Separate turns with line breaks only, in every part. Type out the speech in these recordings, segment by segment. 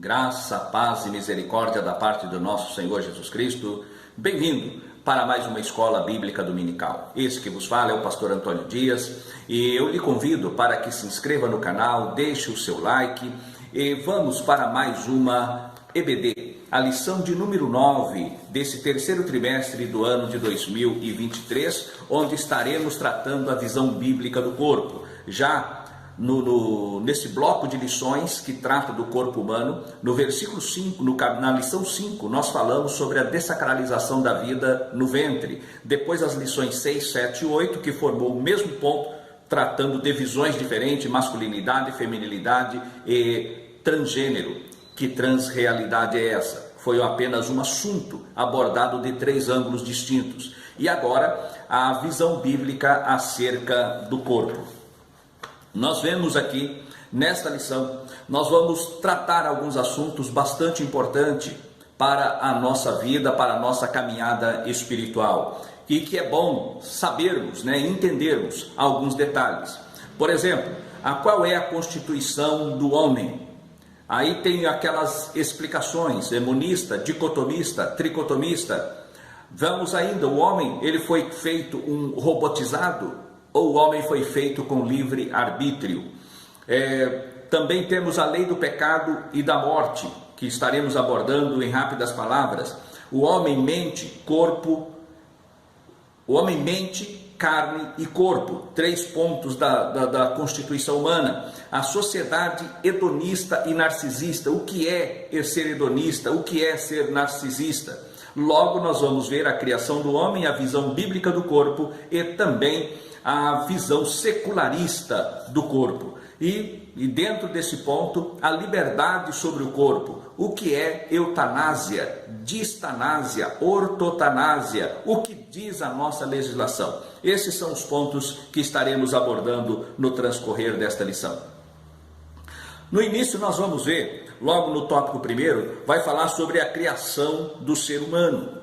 Graça, paz e misericórdia da parte do nosso Senhor Jesus Cristo. Bem-vindo para mais uma escola bíblica dominical. Esse que vos fala é o pastor Antônio Dias e eu lhe convido para que se inscreva no canal, deixe o seu like e vamos para mais uma EBD, a lição de número 9 desse terceiro trimestre do ano de 2023, onde estaremos tratando a visão bíblica do corpo. Já nesse bloco de lições que trata do corpo humano, no versículo 5, na lição 5, nós falamos sobre a dessacralização da vida no ventre. Depois as lições 6, 7 e 8, que formou o mesmo ponto, tratando de visões diferentes, masculinidade, feminilidade e transgênero. Que transrealidade é essa? Foi apenas um assunto abordado de 3 ângulos distintos. E agora a visão bíblica acerca do corpo. Nós vemos aqui, nesta lição, nós vamos tratar alguns assuntos bastante importantes para a nossa vida, para a nossa caminhada espiritual. E que é bom sabermos, entendermos alguns detalhes. Por exemplo, qual é a constituição do homem? Aí tem aquelas explicações, monista, dicotomista, tricotomista. Vamos ainda, o homem, ele foi feito um robotizado? Ou o homem foi feito com livre arbítrio? Também temos a lei do pecado e da morte, que estaremos abordando em rápidas palavras. O homem mente, carne e corpo, 3 pontos da constituição humana. A sociedade hedonista e narcisista. O que é ser hedonista? O que é ser narcisista? Logo nós vamos ver a criação do homem, a visão bíblica do corpo e também a visão secularista do corpo. E dentro desse ponto, a liberdade sobre o corpo. O que é eutanásia, distanásia, ortotanásia? O que diz a nossa legislação? Esses são os pontos que estaremos abordando no transcorrer desta lição. No início nós vamos ver, logo no tópico primeiro, vai falar sobre a criação do ser humano.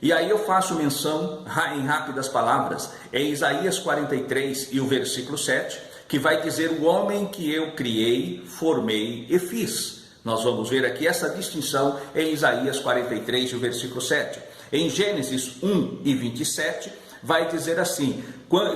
E aí eu faço menção, em rápidas palavras, em Isaías 43 e o versículo 7, que vai dizer: o homem que eu criei, formei e fiz. Nós vamos ver aqui essa distinção em Isaías 43 e o versículo 7. Em Gênesis 1 e 27, vai dizer assim,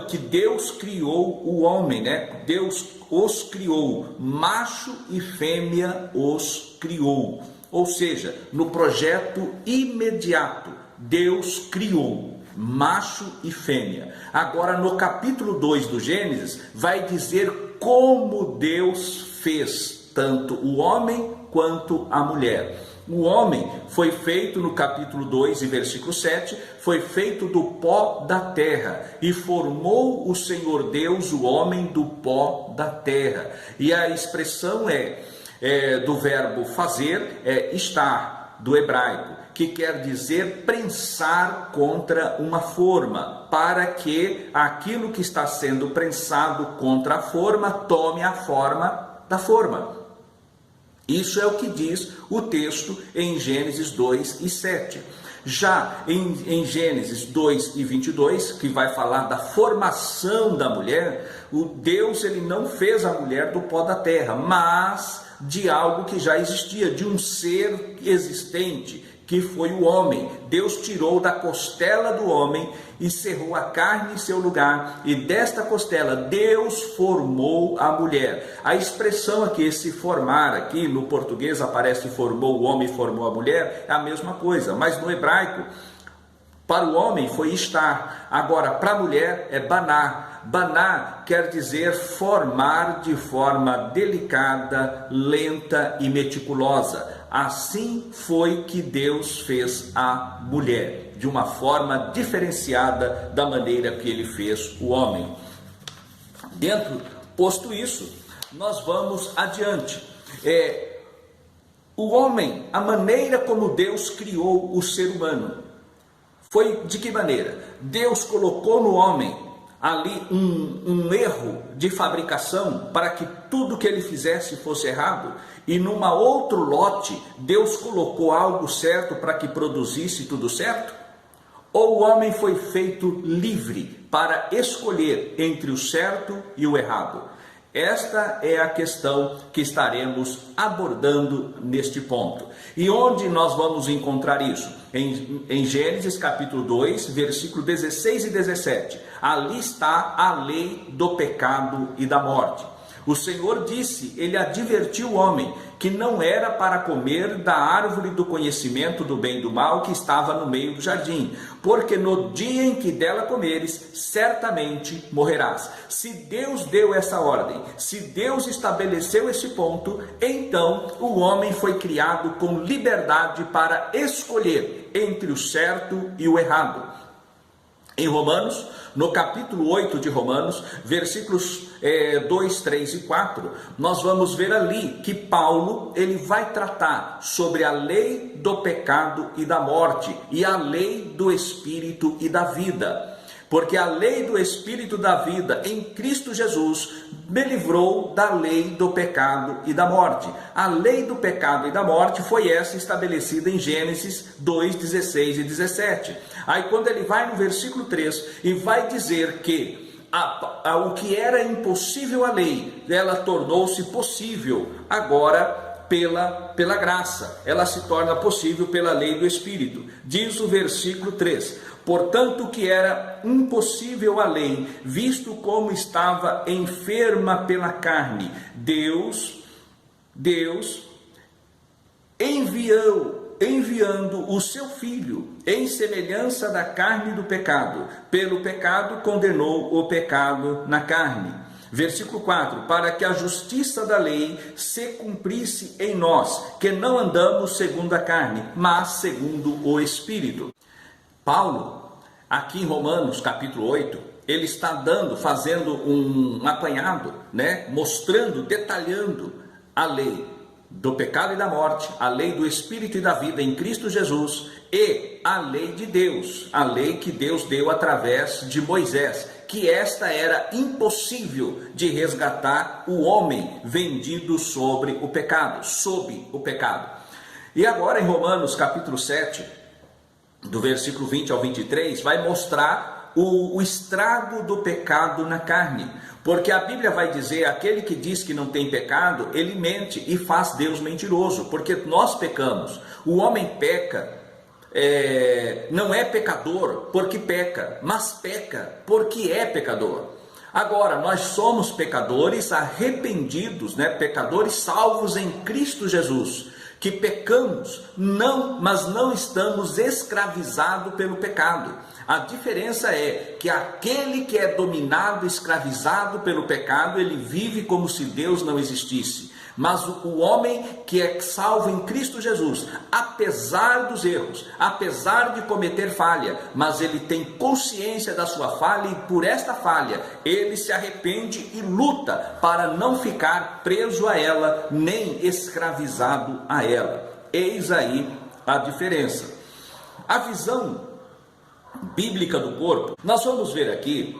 que Deus criou o homem, Deus os criou, macho e fêmea os criou. Ou seja, no projeto imediato, Deus criou macho e fêmea. Agora no capítulo 2 do Gênesis vai dizer como Deus fez tanto o homem quanto a mulher. O homem foi feito no capítulo 2 e versículo 7, foi feito do pó da terra e formou o Senhor Deus o homem do pó da terra. E a expressão do verbo fazer estar, do hebraico, que quer dizer prensar contra uma forma, para que aquilo que está sendo prensado contra a forma tome a forma da forma. Isso é o que diz o texto em Gênesis 2 e 7. Já em Gênesis 2 e 22, que vai falar da formação da mulher, o Deus ele não fez a mulher do pó da terra, mas de algo que já existia, de um ser existente, que foi o homem. Deus tirou da costela do homem e cerrou a carne em seu lugar, e desta costela Deus formou a mulher. A expressão aqui, esse formar, aqui no português aparece formou o homem, formou a mulher, é a mesma coisa, mas no hebraico, para o homem foi estar, agora para a mulher é banar. Banar quer dizer formar de forma delicada, lenta e meticulosa. Assim foi que Deus fez a mulher, de uma forma diferenciada da maneira que ele fez o homem. Posto isso, nós vamos adiante. O homem, a maneira como Deus criou o ser humano, foi de que maneira? Deus colocou no homem ali um erro de fabricação para que tudo que ele fizesse fosse errado, e numa outro lote Deus colocou algo certo para que produzisse tudo certo? Ou o homem foi feito livre para escolher entre o certo e o errado? Esta é a questão que estaremos abordando neste ponto. E onde nós vamos encontrar isso? Em Gênesis capítulo 2, versículo 16 e 17. Ali está a lei do pecado e da morte. O Senhor disse, ele advertiu o homem, que não era para comer da árvore do conhecimento do bem e do mal que estava no meio do jardim, porque no dia em que dela comeres, certamente morrerás. Se Deus deu essa ordem, se Deus estabeleceu esse ponto, então o homem foi criado com liberdade para escolher entre o certo e o errado. Em Romanos, no capítulo 8 de Romanos, versículos 2, 3 e 4, nós vamos ver ali que Paulo ele vai tratar sobre a lei do pecado e da morte e a lei do espírito e da vida. Porque a lei do espírito da vida em Cristo Jesus me livrou da lei do pecado e da morte. A lei do pecado e da morte foi essa estabelecida em Gênesis 2, 16 e 17. Aí quando ele vai no versículo 3 e vai dizer que o que era impossível à lei, ela tornou-se possível agora pela graça. Ela se torna possível pela lei do Espírito. Diz o versículo 3: portanto, o que era impossível à lei, visto como estava enferma pela carne, Deus enviando o seu Filho em semelhança da carne do pecado, pelo pecado condenou o pecado na carne. Versículo 4, para que a justiça da lei se cumprisse em nós, que não andamos segundo a carne, mas segundo o Espírito. Paulo, aqui em Romanos capítulo 8, ele está fazendo um apanhado, mostrando, detalhando a lei do pecado e da morte, a lei do Espírito e da vida em Cristo Jesus e a lei de Deus, a lei que Deus deu através de Moisés, que esta era impossível de resgatar o homem vendido sob o pecado. E agora em Romanos capítulo 7, do versículo 20 ao 23, vai mostrar o estrago do pecado na carne. Porque a Bíblia vai dizer, aquele que diz que não tem pecado, ele mente e faz Deus mentiroso, porque nós pecamos. O homem peca, não é pecador porque peca, mas peca porque é pecador. Agora, nós somos pecadores arrependidos, pecadores salvos em Cristo Jesus, que pecamos, mas não estamos escravizados pelo pecado. A diferença é que aquele que é dominado, escravizado pelo pecado, ele vive como se Deus não existisse. Mas o homem que é salvo em Cristo Jesus, apesar dos erros, apesar de cometer falha, mas ele tem consciência da sua falha e por esta falha ele se arrepende e luta para não ficar preso a ela, nem escravizado a ela. Eis aí a diferença. A visão bíblica do corpo, nós vamos ver aqui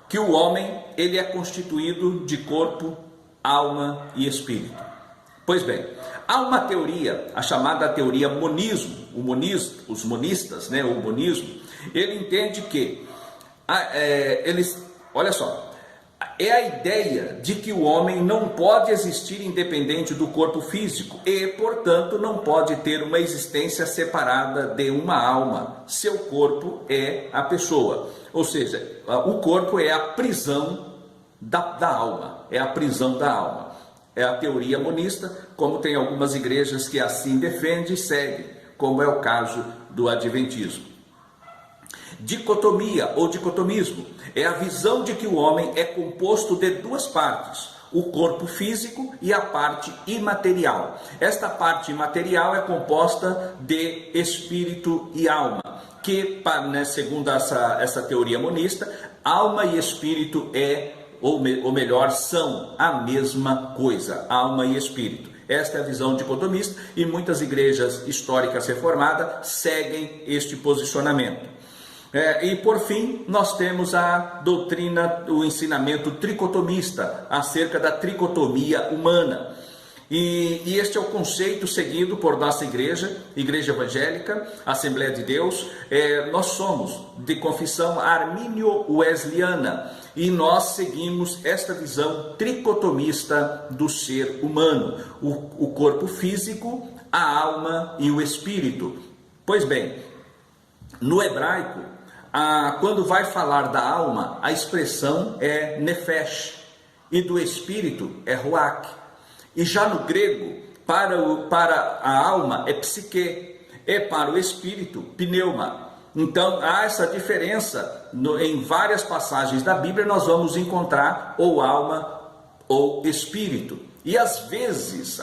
que o homem ele é constituído de corpo, alma e espírito. Pois bem, há uma teoria, a chamada teoria monismo, os monistas, o monismo, ele entende que, olha só, é a ideia de que o homem não pode existir independente do corpo físico e, portanto, não pode ter uma existência separada de uma alma. Seu corpo é a pessoa, ou seja, o corpo é a prisão da alma, é a prisão da alma. É a teoria monista, como tem algumas igrejas que assim defendem e seguem, como é o caso do adventismo. Dicotomia ou dicotomismo é a visão de que o homem é composto de duas partes, o corpo físico e a parte imaterial. Esta parte imaterial é composta de espírito e alma, que, segundo essa teoria monista, alma e espírito ou melhor, são a mesma coisa, alma e espírito. Esta é a visão dicotomista e muitas igrejas históricas reformadas seguem este posicionamento. E por fim, nós temos a doutrina, o ensinamento tricotomista acerca da tricotomia humana. E este é o conceito seguido por nossa igreja, Igreja Evangélica, Assembleia de Deus. Nós somos de confissão armínio-wesleyana e nós seguimos esta visão tricotomista do ser humano, o corpo físico, a alma e o espírito. Pois bem, no hebraico, quando vai falar da alma, a expressão é nefesh e do espírito é ruach. E já no grego, para a alma é psique, e para o espírito, pneuma. Então há essa diferença, em várias passagens da Bíblia nós vamos encontrar ou alma ou espírito. E às vezes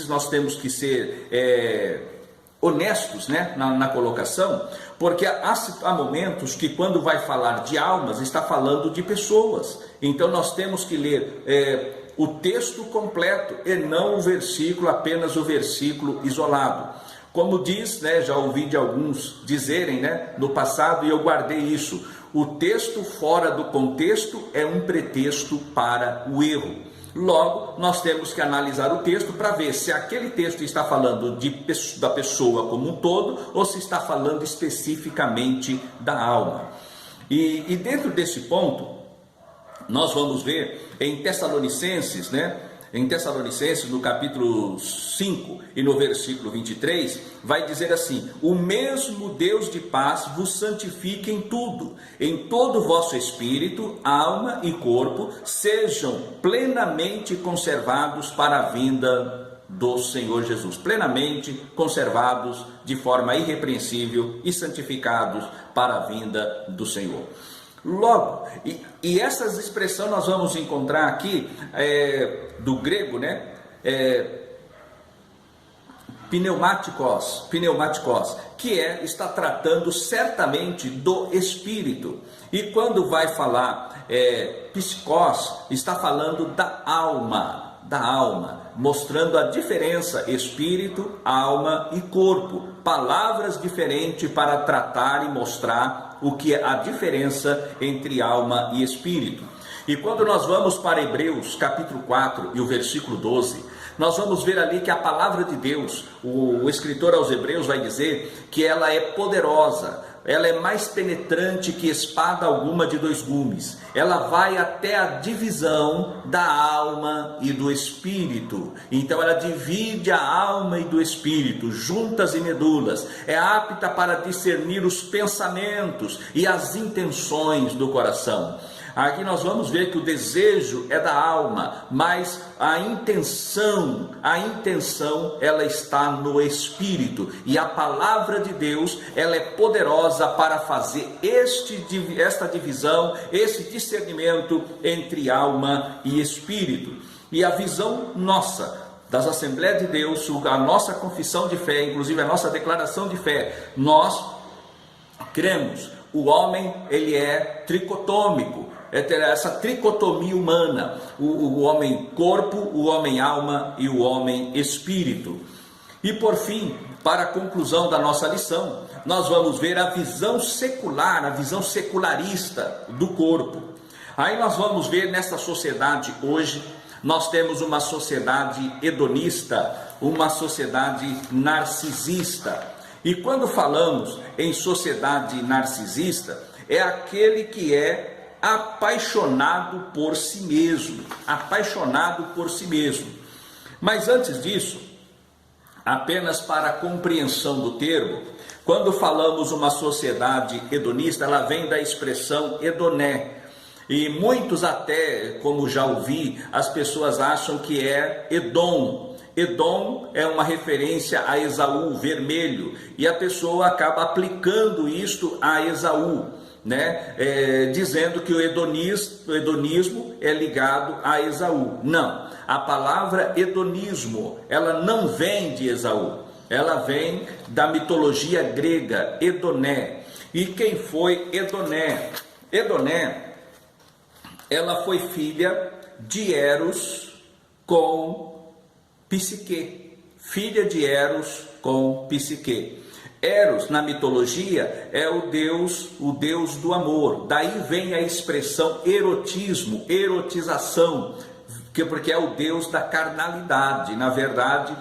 nós temos que ser honestos, né, na colocação, porque há momentos que quando vai falar de almas, está falando de pessoas. Então nós temos que ler o texto completo e não o versículo, apenas o versículo isolado. Como diz, né, já ouvi de alguns dizerem, né, no passado, e eu guardei isso: o texto fora do contexto é um pretexto para o erro. Logo, nós temos que analisar o texto para ver se aquele texto está falando da pessoa como um todo ou se está falando especificamente da alma. E dentro desse ponto, nós vamos ver em Tessalonicenses, né? Em Tessalonicenses, no capítulo 5 e no versículo 23, vai dizer assim: o mesmo Deus de paz vos santifique em tudo, em todo o vosso espírito, alma e corpo, sejam plenamente conservados para a vinda do Senhor Jesus, plenamente conservados de forma irrepreensível e santificados para a vinda do Senhor. Logo, e essas expressões nós vamos encontrar aqui do grego, né? Pneumáticos, que está tratando certamente do espírito. E quando vai falar psikos, está falando da alma, mostrando a diferença espírito, alma e corpo. Palavras diferentes para tratar e mostrar o que é a diferença entre alma e espírito. E quando nós vamos para Hebreus capítulo 4 e o versículo 12, nós vamos ver ali que a palavra de Deus, o escritor aos Hebreus vai dizer que ela é poderosa, ela é mais penetrante que espada alguma de dois gumes. Ela vai até a divisão da alma e do espírito. Então ela divide a alma e do espírito, juntas e medulas. É apta para discernir os pensamentos e as intenções do coração. Aqui nós vamos ver que o desejo é da alma, mas a intenção ela está no espírito. E a palavra de Deus, ela é poderosa para fazer esta divisão, esse discernimento entre alma e espírito. E a visão nossa, das Assembleias de Deus, a nossa confissão de fé, inclusive a nossa declaração de fé, nós cremos, o homem ele é tricotômico. Essa tricotomia humana, o homem corpo, o homem alma e o homem espírito. E por fim, para a conclusão da nossa lição, nós vamos ver a visão secular, a visão secularista do corpo. Aí nós vamos ver nessa sociedade hoje, nós temos uma sociedade hedonista, uma sociedade narcisista. E quando falamos em sociedade narcisista, é aquele que é apaixonado por si mesmo, Mas antes disso, apenas para a compreensão do termo, quando falamos uma sociedade hedonista, ela vem da expressão hedoné, e muitos até, como já ouvi, as pessoas acham que é Edom. Edom é uma referência a Esaú, vermelho, e a pessoa acaba aplicando isto a Esaú, né? Dizendo que o hedonismo é ligado a Esaú. Não, a palavra hedonismo, ela não vem de Esaú, ela vem da mitologia grega, Edoné. E quem foi Edoné? Edoné, ela foi filha de Eros com Psique, filha de Eros com Psique. Eros, na mitologia, é o deus do amor. Daí vem a expressão erotismo, erotização, porque é o Deus da carnalidade, na verdade,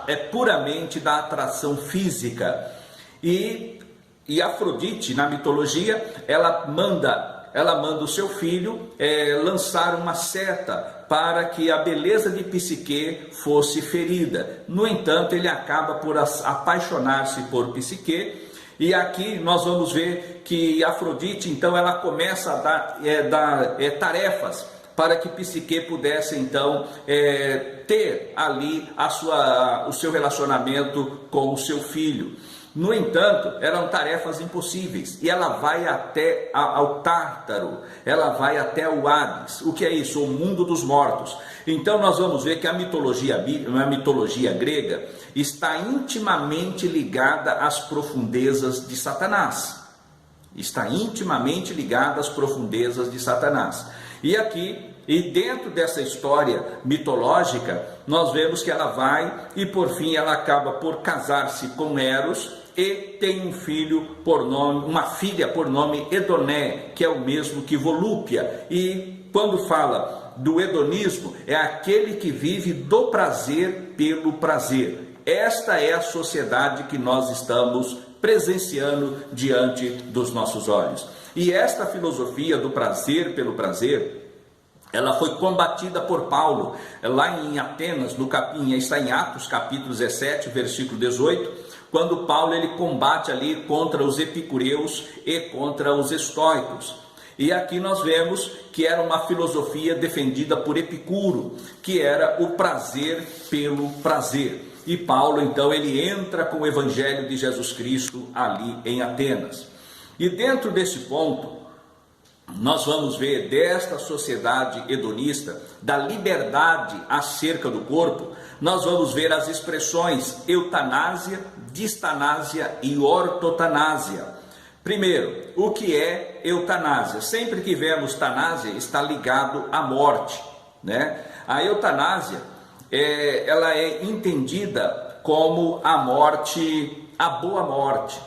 é puramente da atração física. E Afrodite, na mitologia, ela manda o seu filho lançar uma seta para que a beleza de Psique fosse ferida. No entanto, ele acaba por apaixonar-se por Psique, e aqui nós vamos ver que Afrodite, então, ela começa a dar tarefas para que Psique pudesse, então, ter ali o seu relacionamento com o seu filho. No entanto, eram tarefas impossíveis, e ela vai até ao Tártaro, ela vai até o Hades. O que é isso? O mundo dos mortos. Então nós vamos ver que a mitologia grega está intimamente ligada às profundezas de Satanás. Está intimamente ligada às profundezas de Satanás. E dentro dessa história mitológica, nós vemos que ela vai e por fim ela acaba por casar-se com Eros e tem uma filha por nome Edoné, que é o mesmo que Volúpia. E quando fala do hedonismo, é aquele que vive do prazer pelo prazer. Esta é a sociedade que nós estamos presenciando diante dos nossos olhos. E esta filosofia do prazer pelo prazer, ela foi combatida por Paulo, lá em Atenas, está em Atos, capítulo 17, versículo 18, quando Paulo ele combate ali contra os epicureus e contra os estoicos. E aqui nós vemos que era uma filosofia defendida por Epicuro, que era o prazer pelo prazer. E Paulo, então, ele entra com o evangelho de Jesus Cristo ali em Atenas. E dentro desse ponto, nós vamos ver desta sociedade hedonista, da liberdade acerca do corpo, nós vamos ver as expressões eutanásia, distanásia e ortotanásia. Primeiro, o que é eutanásia? Sempre que vemos tanásia, está ligado à morte, né? A eutanásia, ela é entendida como a morte, a boa morte.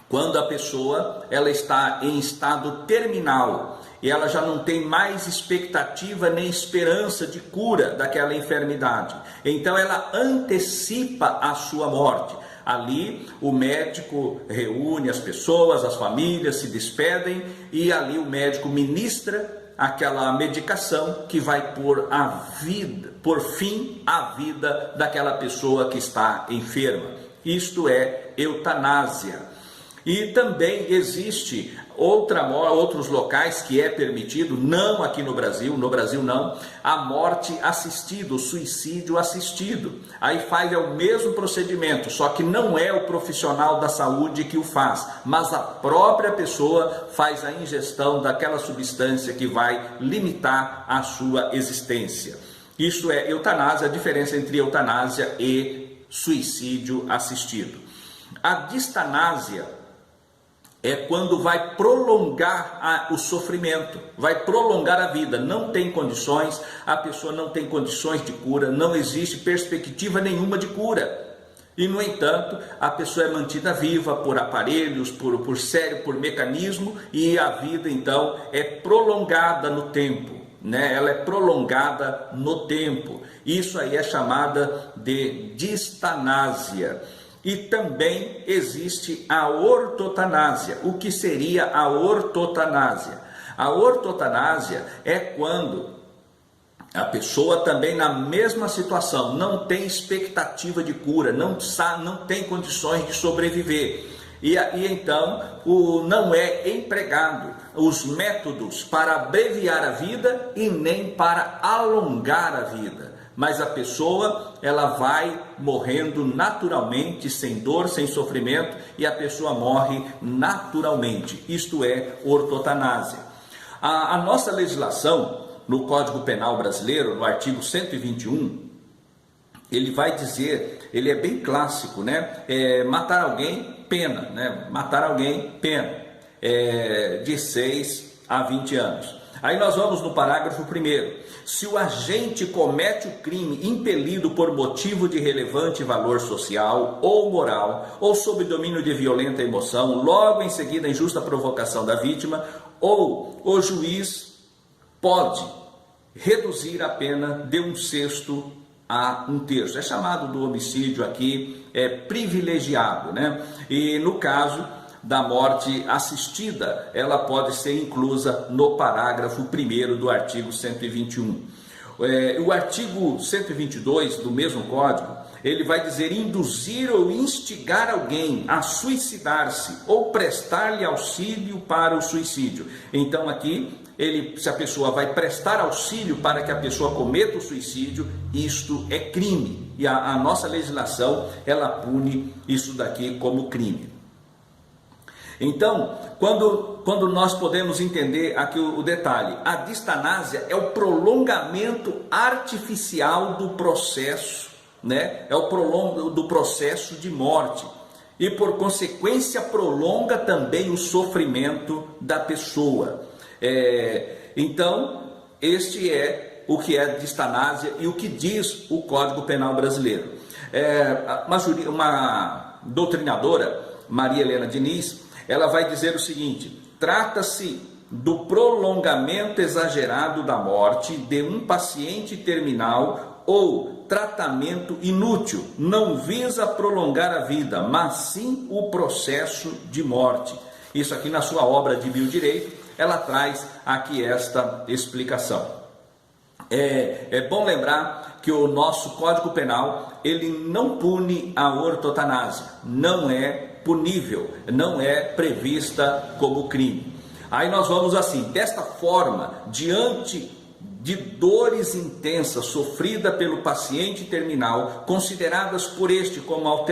Quando a pessoa ela está em estado terminal e ela já não tem mais expectativa nem esperança de cura daquela enfermidade, então ela antecipa a sua morte. Ali o médico reúne as pessoas, as famílias se despedem e ali o médico ministra aquela medicação que vai por fim à vida daquela pessoa que está enferma. Isto é eutanásia. E também existe outros locais que é permitido, não aqui no Brasil não, a morte assistida, o suicídio assistido. Aí faz o mesmo procedimento, só que não é o profissional da saúde que o faz, mas a própria pessoa faz a ingestão daquela substância que vai limitar a sua existência. Isso é eutanásia, a diferença entre eutanásia e suicídio assistido. A distanásia é quando vai prolongar o sofrimento, vai prolongar a vida, não tem condições, a pessoa não tem condições de cura, não existe perspectiva nenhuma de cura. E no entanto, a pessoa é mantida viva por aparelhos, por cérebro, por mecanismo, e a vida então é prolongada no tempo, né? Ela é prolongada no tempo. Isso aí é chamada de distanásia. E também existe a ortotanásia. O que seria a ortotanásia? A ortotanásia é quando a pessoa também na mesma situação não tem expectativa de cura, não tem condições de sobreviver. E então não é empregado os métodos para abreviar a vida e nem para alongar a vida. Mas a pessoa, ela vai morrendo naturalmente, sem dor, sem sofrimento, e a pessoa morre naturalmente. Isto é ortotanásia. A nossa legislação, no Código Penal Brasileiro, no artigo 121, ele vai dizer, ele é bem clássico, né? Matar alguém, pena, né? Matar alguém, pena, de 6 a 20 anos. Aí nós vamos no parágrafo 1º. Se o agente comete o crime impelido por motivo de relevante valor social ou moral, ou sob domínio de violenta emoção, logo em seguida a injusta provocação da vítima, ou o juiz pode, reduzir a pena de 1/6 a 1/3. É chamado do homicídio aqui privilegiado, né? E no caso da morte assistida, ela pode ser inclusa no parágrafo 1º do artigo 121. O artigo 122 do mesmo Código, ele vai dizer induzir ou instigar alguém a suicidar-se ou prestar-lhe auxílio para o suicídio. Então aqui, se a pessoa vai prestar auxílio para que a pessoa cometa o suicídio, isto é crime. E a nossa legislação, ela pune isso daqui como crime. Então, quando nós podemos entender aqui o detalhe, a distanásia é o prolongamento artificial do processo, né? É o prolongamento do processo de morte e, por consequência, prolonga também o sofrimento da pessoa. Então, este é o que é distanásia e o que diz o Código Penal brasileiro. Uma doutrinadora, Maria Helena Diniz, ela vai dizer o seguinte: trata-se do prolongamento exagerado da morte de um paciente terminal ou tratamento inútil, não visa prolongar a vida, mas sim o processo de morte. Isso aqui na sua obra de Biodireito, ela traz aqui esta explicação. É bom lembrar que o nosso Código Penal, ele não pune a ortotanásia, não é punível, não é prevista como crime. Aí nós vamos assim, desta forma, diante de dores intensas sofridas pelo paciente terminal, consideradas por este como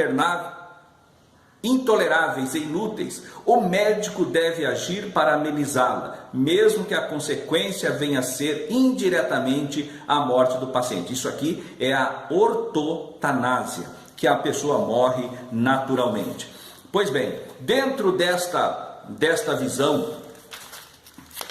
intoleráveis e inúteis, o médico deve agir para amenizá-la, mesmo que a consequência venha a ser indiretamente a morte do paciente. Isso aqui é a ortotanásia, que a pessoa morre naturalmente. Pois bem, dentro desta visão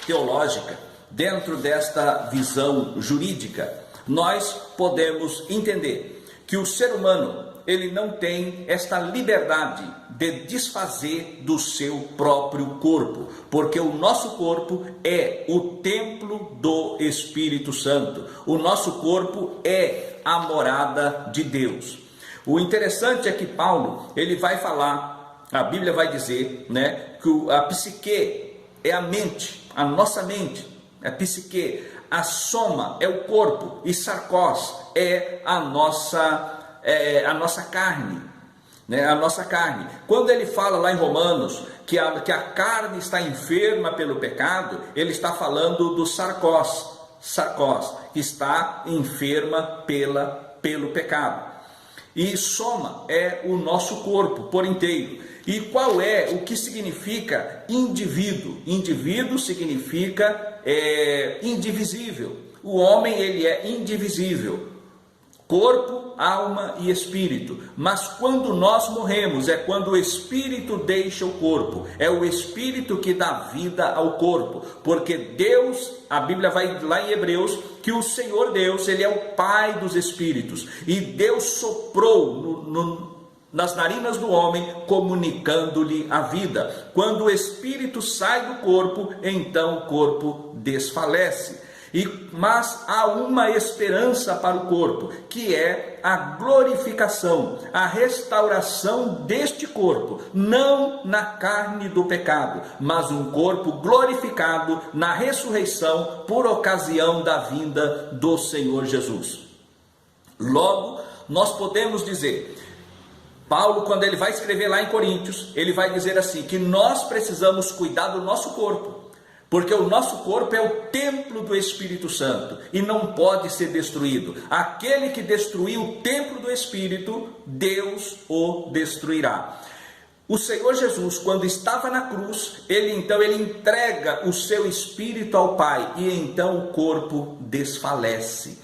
teológica, dentro desta visão jurídica, nós podemos entender que o ser humano, ele não tem esta liberdade de desfazer do seu próprio corpo, porque o nosso corpo é o templo do Espírito Santo, o nosso corpo é a morada de Deus. O interessante é que Paulo, ele vai falar, a Bíblia vai dizer, né, que a psique é a mente, a nossa mente, a psique, a soma é o corpo e sarcos é a nossa carne, né, a nossa carne. Quando ele fala lá em Romanos que a carne está enferma pelo pecado, ele está falando do sarcos, que está enferma pelo pecado. E soma é o nosso corpo por inteiro. E qual é o que significa indivíduo? Indivíduo significa indivisível. O homem, ele é indivisível. Corpo, alma e espírito. Mas quando nós morremos, é quando o espírito deixa o corpo. É o espírito que dá vida ao corpo. Porque Deus, a Bíblia vai lá em Hebreus, que o Senhor Deus, ele é o Pai dos espíritos. E Deus soprou nas narinas do homem, comunicando-lhe a vida. Quando o espírito sai do corpo, então o corpo desfalece. Mas há uma esperança para o corpo, que é a glorificação, a restauração deste corpo, não na carne do pecado, mas um corpo glorificado na ressurreição por ocasião da vinda do Senhor Jesus. Logo, nós podemos dizer, Paulo, quando ele vai escrever lá em Coríntios, ele vai dizer assim, que nós precisamos cuidar do nosso corpo, porque o nosso corpo é o templo do Espírito Santo e não pode ser destruído. Aquele que destruir o templo do Espírito, Deus o destruirá. O Senhor Jesus, quando estava na cruz, ele entrega o seu espírito ao Pai e então o corpo desfalece.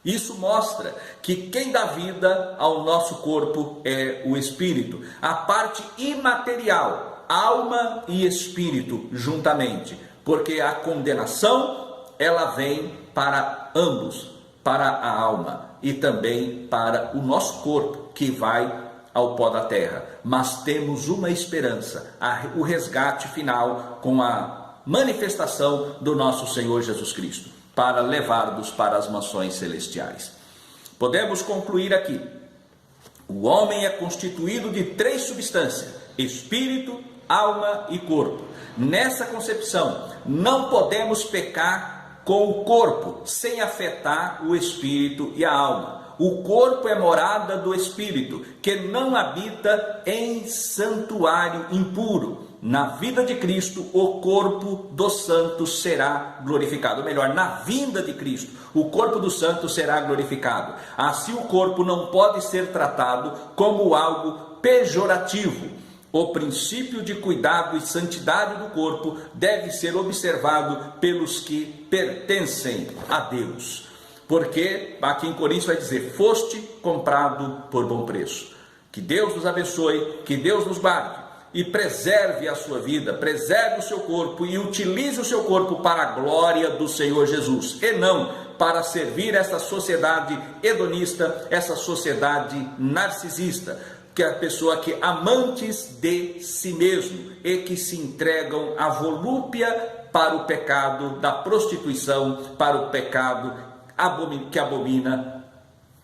Isso mostra que quem dá vida ao nosso corpo é o Espírito. A parte imaterial, alma e espírito juntamente. Porque a condenação, ela vem para ambos, para a alma e também para o nosso corpo, que vai ao pó da terra. Mas temos uma esperança, o resgate final com a manifestação do nosso Senhor Jesus Cristo. para levar-nos para as mansões celestiais. Podemos concluir aqui: o homem é constituído de 3 substâncias: espírito, alma e corpo. Nessa concepção, não podemos pecar com o corpo sem afetar o espírito e a alma. O corpo é morada do espírito, que não habita em santuário impuro. Na vida de Cristo, o corpo dos santos será glorificado. Ou melhor, na vinda de Cristo, o corpo dos santos será glorificado. Assim, o corpo não pode ser tratado como algo pejorativo. O princípio de cuidado e santidade do corpo deve ser observado pelos que pertencem a Deus. Porque aqui em Coríntios vai dizer: foste comprado por bom preço. Que Deus nos abençoe, que Deus nos guarde e preserve a sua vida, preserve o seu corpo e utilize o seu corpo para a glória do Senhor Jesus, e não para servir essa sociedade hedonista, essa sociedade narcisista, que é a pessoa que amantes de si mesmo e que se entregam à volúpia para o pecado da prostituição, para o pecado que abomina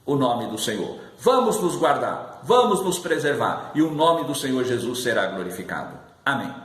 o nome do Senhor. Vamos nos guardar, vamos nos preservar, e o nome do Senhor Jesus será glorificado. Amém.